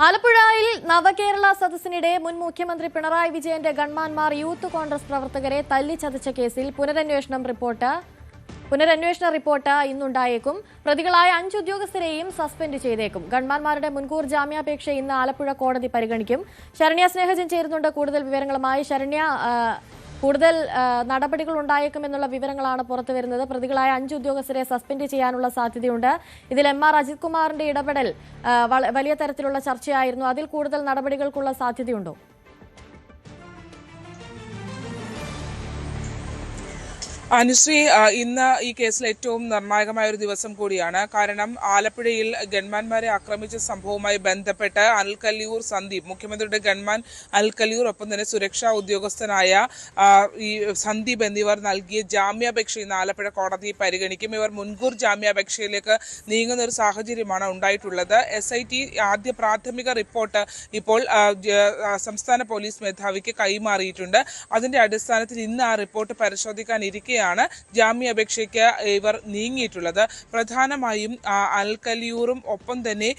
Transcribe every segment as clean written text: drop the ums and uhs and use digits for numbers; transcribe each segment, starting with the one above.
ആലപ്പുഴയിൽ നവകേരള സദസ്സിനിടെ മുൻ മുഖ്യമന്ത്രി പിണറായി വിജയന്റെ ഗൺമാൻമാർ യൂത്ത് കോൺഗ്രസ് പ്രവർത്തകരെ തല്ലിച്ചതച്ച കേസിൽ പുനരന്വേഷണ റിപ്പോർട്ട് ഇന്നുണ്ടായേക്കും. പ്രതികളായ 5 ഉദ്യോഗസ്ഥരെയും സസ്പെൻഡ് ചെയ്തേക്കും. ഗൺമാൻമാരുടെ മുൻകൂർ ജാമ്യാപേക്ഷ ഇന്ന് ആലപ്പുഴ കോടതി പരിഗണിക്കും. ശരണ്യ സ്നേഹജൻ ചേരുന്നുണ്ട് കൂടുതൽ വിവരങ്ങളുമായി. ശരണ്യ, കൂടുതൽ നടപടികൾ ഉണ്ടായേക്കുമെന്നുള്ള വിവരങ്ങളാണ് പുറത്തുവരുന്നത്. പ്രതികളായ 5 ഉദ്യോഗസ്ഥരെ സസ്പെൻഡ് ചെയ്യാനുള്ള സാധ്യതയുണ്ട്. ഇതിൽ MR അജിത് കുമാറിന്റെ ഇടപെടൽ വലിയ തരത്തിലുള്ള ചർച്ചയായിരുന്നു. അതിൽ കൂടുതൽ നടപടികൾക്കുള്ള സാധ്യതയുണ്ടോ? അനുശ്രീ, ഇന്ന് ഈ കേസിൽ ഏറ്റവും നിർണായകമായ ഒരു ദിവസം കൂടിയാണ്. കാരണം ആലപ്പുഴയിൽ ഗൺമാൻമാരെ ആക്രമിച്ച സംഭവവുമായി ബന്ധപ്പെട്ട് അൽകല്ലൂർ സന്ദീപ്, മുഖ്യമന്ത്രിയുടെ ഗൺമാൻ അൽകല്ലൂർ, ഒപ്പം തന്നെ സുരക്ഷാ ഉദ്യോഗസ്ഥനായ ഈ സന്ദീപ് എന്നിവർ നൽകിയ ജാമ്യാപേക്ഷ ഇന്ന് ആലപ്പുഴ കോടതി പരിഗണിക്കും. ഇവർ മുൻകൂർ ജാമ്യാപേക്ഷയിലേക്ക് നീങ്ങുന്ന ഒരു സാഹചര്യമാണ് ഉണ്ടായിട്ടുള്ളത്. SIT ആദ്യ പ്രാഥമിക റിപ്പോർട്ട് ഇപ്പോൾ സംസ്ഥാന പോലീസ് മേധാവിക്ക് കൈമാറിയിട്ടുണ്ട്. അതിന്റെ അടിസ്ഥാനത്തിൽ ഇന്ന് ആ റിപ്പോർട്ട് പരിശോധിക്കാനിരിക്കെ ജാമ്യാപേക്ഷയ്ക്ക് ഇവർ നീങ്ങിയിട്ടുള്ളത്. പ്രധാനമായും അൽകല്ലൂറും ഒപ്പം തന്നെ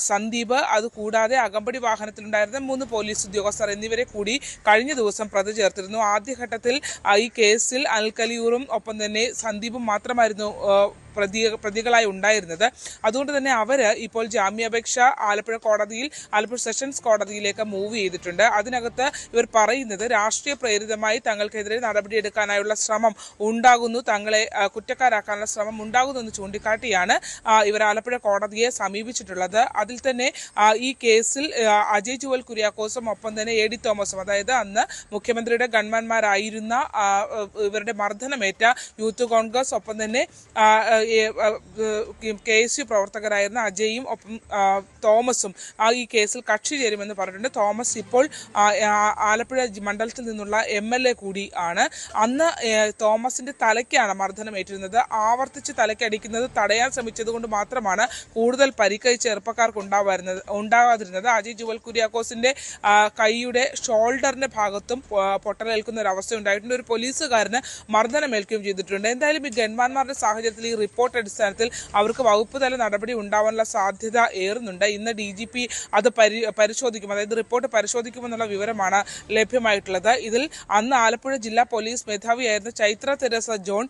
സന്ദീപ്, അതുകൂടാതെ അകമ്പടി വാഹനത്തിലുണ്ടായിരുന്ന 3 പോലീസ് ഉദ്യോഗസ്ഥർ എന്നിവരെ കൂടി കഴിഞ്ഞ ദിവസം പ്രതി ചേർത്തിരുന്നു. ആദ്യഘട്ടത്തിൽ ഈ കേസിൽ അൽകല്ലൂറും ഒപ്പം തന്നെ സന്ദീപും മാത്രമായിരുന്നു പ്രതികളായി ഉണ്ടായിരുന്നത്. അതുകൊണ്ട് തന്നെ അവര് ഇപ്പോൾ ജാമ്യാപേക്ഷ ആലപ്പുഴ സെഷൻസ് കോടതിയിലേക്ക് മൂവ് ചെയ്തിട്ടുണ്ട്. അതിനകത്ത് ഇവർ പറയുന്നത് രാഷ്ട്രീയ പ്രേരിതമായി തങ്ങൾക്കെതിരെ നടപടിയെടുക്കാനായുള്ള ശ്രമം ഉണ്ടാകുന്നു, തങ്ങളെ കുറ്റക്കാരാക്കാനുള്ള ശ്രമം ഉണ്ടാകുന്നു എന്ന് ചൂണ്ടിക്കാട്ടിയാണ് ഇവർ ആലപ്പുഴ കോടതിയെ സമീപിച്ചിട്ടുള്ളത്. അതിൽ തന്നെ ഈ കേസിൽ അജയ് ജുവൽ കുര്യാക്കോസും ഒപ്പം തന്നെ AD തോമസും, അതായത് അന്ന് മുഖ്യമന്ത്രിയുടെ ഗൺമാൻമാരായിരുന്ന ഇവരുടെ മർദ്ദനമേറ്റ യൂത്ത് കോൺഗ്രസ് ഒപ്പം തന്നെ KSU പ്രവർത്തകരായിരുന്ന അജയും ഒപ്പം തോമസും ഈ കേസിൽ കക്ഷി ചേരുമെന്ന് പറഞ്ഞിട്ടുണ്ട്. തോമസ് ഇപ്പോൾ ആലപ്പുഴ മണ്ഡലത്തിൽ നിന്നുള്ള MLA കൂടി ആണ്. അന്ന് തോമസിന്റെ തലയ്ക്കാണ് മർദ്ദനമേറ്റിരുന്നത്. ആവർത്തിച്ച് തലയ്ക്കടിക്കുന്നത് തടയാൻ ശ്രമിച്ചത് കൊണ്ട് മാത്രമാണ് കൂടുതൽ പരിക്ക് ചെറുപ്പക്കാർക്ക് ഉണ്ടാവാതിരുന്നത്. അജയ് ജുവൽ കുര്യാക്കോസിന്റെ കൈയുടെ ഷോൾഡറിന്റെ ഭാഗത്തും പൊട്ടലേൽക്കുന്ന ഒരു അവസ്ഥ ഉണ്ടായിട്ടുണ്ട്. ഒരു പോലീസുകാരന് മർദ്ദനമേൽക്കുകയും ചെയ്തിട്ടുണ്ട്. എന്തായാലും ഈ ഗൺമാൻമാരുടെ സാഹചര്യത്തിൽ ഈ റിപ്പോർട്ട് അടിസ്ഥാനത്തിൽ അവർക്ക് വകുപ്പ് തല നടപടി ഉണ്ടാവാനുള്ള സാധ്യത ഏറുന്നുണ്ട്. ഇന്ന് DGP അത് പരിശോധിക്കും, അതായത് റിപ്പോർട്ട് പരിശോധിക്കുമെന്നുള്ള വിവരമാണ് ലഭ്യമായിട്ടുള്ളത്. ഇതിൽ അന്ന് ആലപ്പുഴ ജില്ലാ പോലീസ് മേധാവിയായിരുന്ന ചൈത്ര തെരേസ ജോൺ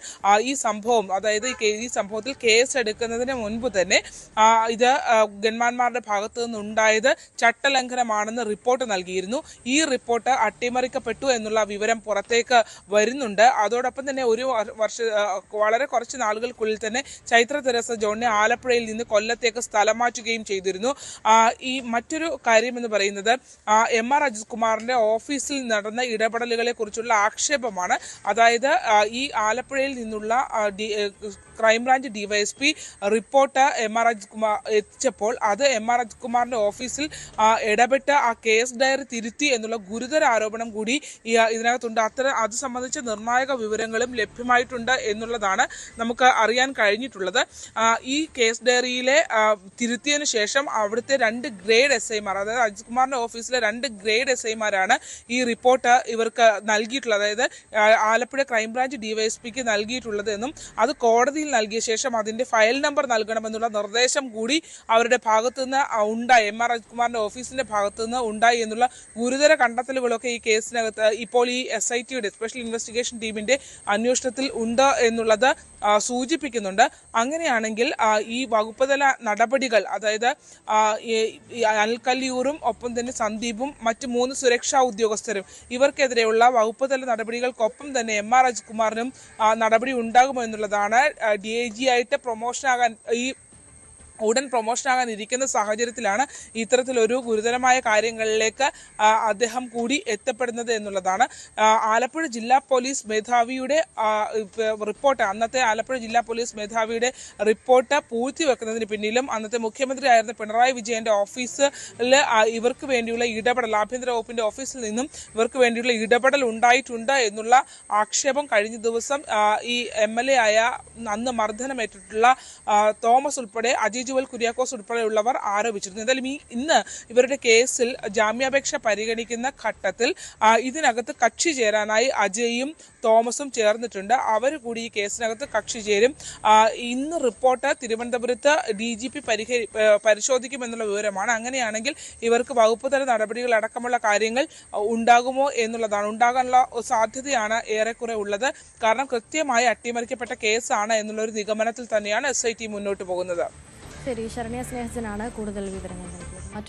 ഈ സംഭവം, അതായത് ഈ സംഭവത്തിൽ കേസ് എടുക്കുന്നതിന് മുൻപ് തന്നെ ഇത് ഗൺമാൻമാരുടെ ഭാഗത്തു നിന്നുണ്ടായത് ചട്ടലംഘനമാണെന്ന് റിപ്പോർട്ട് നൽകിയിരുന്നു. ഈ റിപ്പോർട്ട് അട്ടിമറിക്കപ്പെട്ടു എന്നുള്ള വിവരം പുറത്തേക്ക് വരുന്നുണ്ട്. അതോടൊപ്പം തന്നെ വളരെ കുറച്ച് നാളുകൾക്കുള്ളിൽ തന്നെ ചൈത്ര തെരേസ ജോണിനെ ആലപ്പുഴയിൽ നിന്ന് കൊല്ലത്തേക്ക് സ്ഥലം മാറ്റുകയും ചെയ്തിരുന്നു. ഈ മറ്റൊരു കാര്യം എന്ന് പറയുന്നത് MR അജിത് കുമാറിന്റെ ഓഫീസിൽ നടന്ന ഇടപെടലുകളെ കുറിച്ചുള്ള ആക്ഷേപമാണ്. അതായത് ഈ ആലപ്പുഴയിൽ നിന്നുള്ള crime branch DYSP report MR Ajith Kumar എത്തിച്ചപ്പോൾ അത് MR അജിത് കുമാറിന്റെ ഓഫീസിൽ ഇടപെട്ട് ആ കേസ് ഡയറി തിരുത്തി എന്നുള്ള ഗുരുതര ആരോപണം കൂടി ഇതിനകത്തുണ്ട്. അത് സംബന്ധിച്ച നിർണായക വിവരങ്ങളും ലഭ്യമായിട്ടുണ്ട് എന്നുള്ളതാണ് നമുക്ക് അറിയാൻ കഴിഞ്ഞിട്ടുള്ളത്. ഈ കേസ് ഡയറിയിലെ തിരുത്തിയതിനു ശേഷം അവിടുത്തെ 2 ഗ്രേഡ് SIമാർ, അതായത് അജിത് കുമാറിന്റെ ഓഫീസിലെ 2 ഗ്രേഡ് SIമാരാണ് ഈ റിപ്പോർട്ട് ഇവർക്ക് നൽകിയിട്ടുള്ളത്, അതായത് ആലപ്പുഴ ക്രൈംബ്രാഞ്ച് DYSPക്ക് നൽകിയിട്ടുള്ളത് എന്നും അത് കോടതിയിൽ നൽകിയ ശേഷം അതിന്റെ ഫയൽ നമ്പർ നൽകണമെന്നുള്ള നിർദ്ദേശം കൂടി അവരുടെ ഭാഗത്തുനിന്ന് ഉണ്ടായി, MR അജിത് കുമാറിന്റെ ഓഫീസിന്റെ ഭാഗത്തുനിന്ന് ഉണ്ടായി എന്നുള്ള ഗുരുതര കണ്ടെത്തലുകളൊക്കെ ഈ കേസിനകത്ത് ഇപ്പോൾ ഈ SITയുടെ സ്പെഷ്യൽ ഇൻവെസ്റ്റിഗേഷൻ ടീമിന്റെ അന്വേഷണത്തിൽ ഉണ്ട് എന്നുള്ളത് സൂചിപ്പിക്കുന്നുണ്ട്. അങ്ങനെയാണെങ്കിൽ ഈ വകുപ്പ് തല നടപടികൾ, അതായത് അൽകല്ലൂറും ഒപ്പം തന്നെ സന്ദീപും മറ്റ് 3 സുരക്ഷാ ഉദ്യോഗസ്ഥരും ഇവർക്കെതിരെയുള്ള വകുപ്പ് തല നടപടികൾക്കൊപ്പം തന്നെ MR അജിത് കുമാറിനും നടപടി ഉണ്ടാകുമോ എന്നുള്ളതാണ്. DIG ആയിട്ട് ഉടൻ പ്രൊമോഷനാകാൻ ഇരിക്കുന്ന സാഹചര്യത്തിലാണ് ഇത്തരത്തിലൊരു ഗുരുതരമായ കാര്യങ്ങളിലേക്ക് അദ്ദേഹം കൂടി എത്തപ്പെടുന്നത് എന്നുള്ളതാണ്. ആലപ്പുഴ ജില്ലാ പോലീസ് മേധാവിയുടെ റിപ്പോർട്ട്, അന്നത്തെ ആലപ്പുഴ ജില്ലാ പോലീസ് മേധാവിയുടെ റിപ്പോർട്ട് പൂഴ്ത്തിവെക്കുന്നതിന് പിന്നിലും അന്നത്തെ മുഖ്യമന്ത്രി ആയിരുന്ന പിണറായി വിജയന്റെ ഓഫീസിൽ ഇവർക്ക് വേണ്ടിയുള്ള ഇടപെടൽ, ആഭ്യന്തര വകുപ്പിന്റെ ഓഫീസിൽ നിന്നും ഇവർക്ക് വേണ്ടിയുള്ള ഇടപെടൽ ഉണ്ടായിട്ടുണ്ട് എന്നുള്ള ആക്ഷേപം കഴിഞ്ഞ ദിവസം ഈ MLA ആയ അന്ന് മർദ്ദനമേറ്റിട്ടുള്ള തോമസ് ഉൾപ്പെടെ അജയ് ജുവൽ കുര്യാക്കോസ് ഉൾപ്പെടെയുള്ളവർ ആരോപിച്ചിരുന്നു. എന്തായാലും ഇന്ന് ഇവരുടെ കേസിൽ ജാമ്യാപേക്ഷ പരിഗണിക്കുന്ന ഘട്ടത്തിൽ ഇതിനകത്ത് കക്ഷി ചേരാനായി അജയും തോമസും ചേർന്നിട്ടുണ്ട്. അവർ കൂടി ഈ കേസിനകത്ത് കക്ഷി ചേരും. ഇന്ന് റിപ്പോർട്ട് തിരുവനന്തപുരത്ത് DGP പരിശോധിക്കുമെന്നുള്ള വിവരമാണ്. അങ്ങനെയാണെങ്കിൽ ഇവർക്ക് വകുപ്പ് തല നടപടികൾ അടക്കമുള്ള കാര്യങ്ങൾ ഉണ്ടാകുമോ എന്നുള്ളതാണ്. ഉണ്ടാകാനുള്ള സാധ്യതയാണ് ഏറെക്കുറെ ഉള്ളത്. കാരണം കൃത്യമായി അട്ടിമറിക്കപ്പെട്ട കേസാണ് എന്നുള്ള ഒരു നിഗമനത്തിൽ തന്നെയാണ് SIT മുന്നോട്ട് പോകുന്നത്. ശരി, ശരണ്യ സ്നേഹജനാണ് കൂടുതൽ വിവരങ്ങൾ.